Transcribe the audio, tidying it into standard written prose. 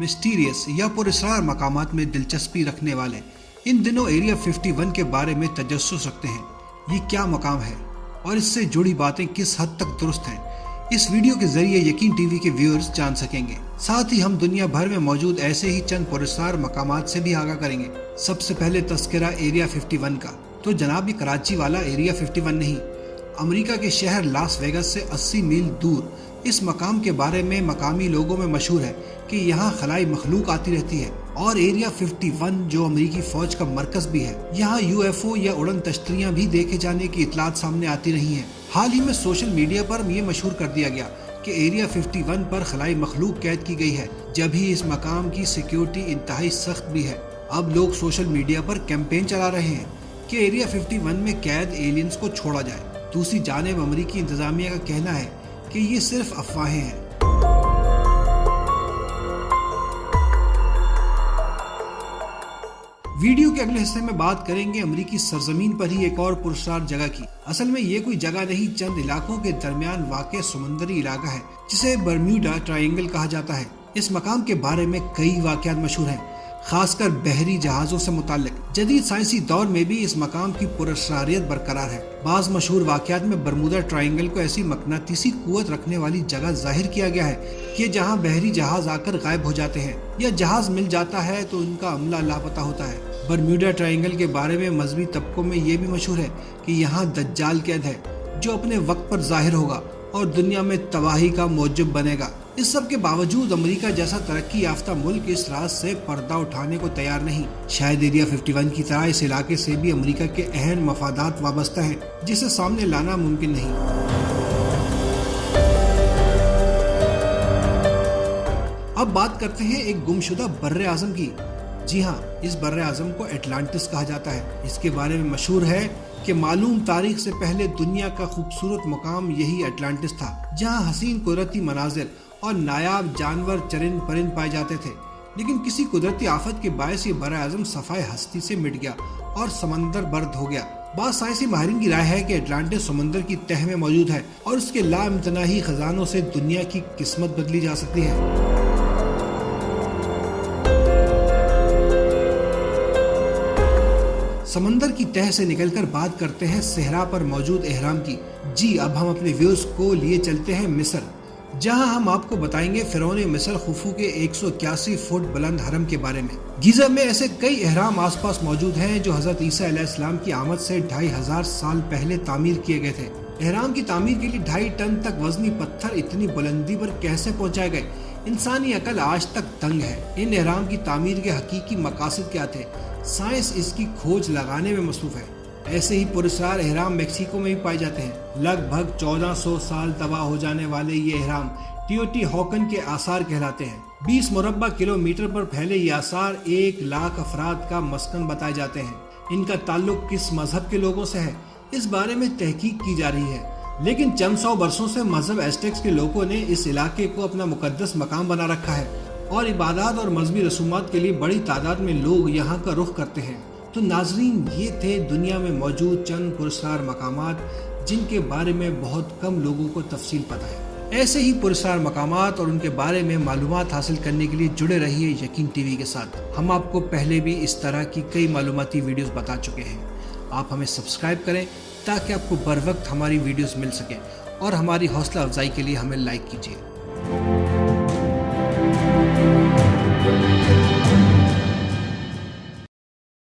Mysterious या पुरस्कार मकामात में दिलचस्पी रखने वाले इन दिनों एरिया 51 के बारे में तजस्सुस रखते हैं। ये क्या मकाम है और इससे जुड़ी बातें किस हद तक दुरुस्त हैं, इस वीडियो के जरिए यकीन टीवी के व्यूअर्स जान सकेंगे। साथ ही हम दुनिया भर में मौजूद ऐसे ही चंद पुरस्कार मकामात से भी आगाह करेंगे। सबसे पहले तस्करा एरिया 51 का। तो जनाब, ये कराची वाला एरिया 51 नहीं, अमेरिका के शहर लास वेगास से 80 मील दूर इस मकाम के बारे में मकामी लोगों में मशहूर है कि यहाँ खलाई मखलूक आती रहती है। और एरिया 51 जो अमेरिकी फौज का मरकज भी है, यहाँ UFO या उड़न तश्तरियाँ भी देखे जाने की इतलात सामने आती रही हैं। हाल ही में सोशल मीडिया पर ये मशहूर कर दिया गया कि एरिया 51 पर खलाई मखलूक कैद की गई है, जब ही इस मकाम की सिक्योरिटी इंतहाई सख्त भी है। अब लोग सोशल मीडिया पर कैंपेन चला रहे हैं कि एरिया 51 में कैद एलियंस को छोड़ा जाए। दूसरी जानिब अमेरिकी इंतजामिया का कहना है कि ये सिर्फ अफवाहें हैं। वीडियो के अगले हिस्से में बात करेंगे अमेरिकी सरजमीन पर ही एक और पुरस्कार जगह की। असल में ये कोई जगह नहीं, चंद इलाकों के दरमियान वाक़ समुंदरी इलाका है जिसे बर्म्यूडा ट्रायंगल कहा जाता है। इस मकाम के बारे में कई वाक़यात मशहूर हैं, खासकर बहरी जहाज़ों से मुताल्लिक। जदीद साइंसी दौर में भी इस मकाम की पुरस्कारियत बरकरार है। बाज़ मशहूर वाक़यात में बर्मुदा ट्रायंगल को ऐसी मकनातीसी कुव्वत रखने वाली जगह जाहिर किया गया है कि जहां बहरी जहाज़ आकर गायब हो जाते हैं या जहाज़ मिल जाता है तो उनका अमला लापता होता है। बर्म्यूडा ट्रायंगल के बारे में मजहबी तबकों में ये भी मशहूर है कि यहाँ दज्जाल कैद है जो अपने वक्त पर जाहिर होगा और दुनिया में तबाही का मौजब बनेगा। इस सब के बावजूद अमेरिका जैसा तरक्की याफ्ता मुल्क इस राज से पर्दा उठाने को तैयार नहीं। शायद एरिया 51 की तरह इस इलाके से भी अमेरिका के अहम मफादात वाबस्ता हैं, जिसे सामने लाना मुमकिन नहीं। अब बात करते हैं एक गुमशुदा बर्रे आज़म की। जी हाँ, इस बर्रे आज़म को एटलांटिस कहा जाता है। इसके बारे में मशहूर है कि मालूम तारीख से पहले दुनिया का खूबसूरत मुकाम यही एटलांटिस था, जहाँ हसीन कुदरती मनाजिर और नायाब जानवर चरिंद परिंद पाए जाते थे। लेकिन किसी कुदरती आफत के बायस ये बर्रे आज़म सफाए हस्ती से मिट गया और समंदर बर्द हो गया। बाद साइंसी माहिरीन की राय है कि एटलांटिस समुंदर की तह में मौजूद है और उसके लाइम्तनाही खजानों से दुनिया की किस्मत बदली जा सकती है। समंदर की तह से निकलकर बात करते हैं सहरा पर मौजूद एहराम की। जी, अब हम अपने व्यूअर्स को लिए चलते हैं मिस्र, जहां हम आपको बताएंगे फिरौन मिस्र खुफू के 181 फुट बुलंद हरम के बारे में। गीज़ा में ऐसे कई एहराम आसपास मौजूद हैं जो हजरत ईसा अलैहिस्सलाम की आमद से 2500 साल पहले तामीर किए गए थे। एहराम की तामीर के लिए 2.5 टन तक वजनी पत्थर इतनी बुलंदी पर कैसे पहुंचाए गए, इंसानी अकल आज तक दंग है। इन एहराम की तामीर के हकीकी मकासद क्या थे, साइंस इसकी खोज लगाने में मसरूफ है। ऐसे ही पुरस्कार एहराम मेक्सिको में भी पाए जाते हैं। लगभग 1400 साल तबाह हो जाने वाले ये एहराम टीओटीहुआकन के आसार कहलाते हैं। 20 मुरब्बा किलोमीटर पर फैले ये आसार 1 लाख अफराद का मस्कन बताए जाते हैं। इनका ताल्लुक किस मजहब के लोगों से है, इस बारे में तहकीक की जा रही है। लेकिन चंद सौ बरसों से मजहब एस्टेक्स के लोगों ने इस इलाके को अपना मुकद्दस मकाम बना रखा है और इबादत और मजहबी रसूमात के लिए बड़ी तादाद में लोग यहाँ का रुख करते हैं। तो नाजरीन, ये थे दुनिया में मौजूद चंद पुरस्कार मकामात जिनके बारे में बहुत कम लोगों को तफसील पता है। ऐसे ही पुरस्कार मकामात और उनके बारे में मालूमात हासिल करने के लिए जुड़े रहिए यकीन टीवी के साथ। हम आपको पहले भी इस तरह की कई मालूमाती वीडियोस बता चुके हैं। आप हमें सब्सक्राइब करें ताकि आपको बर वक्त हमारी वीडियोस मिल सकें और हमारी हौसला अफजाई के लिए हमें लाइक कीजिए।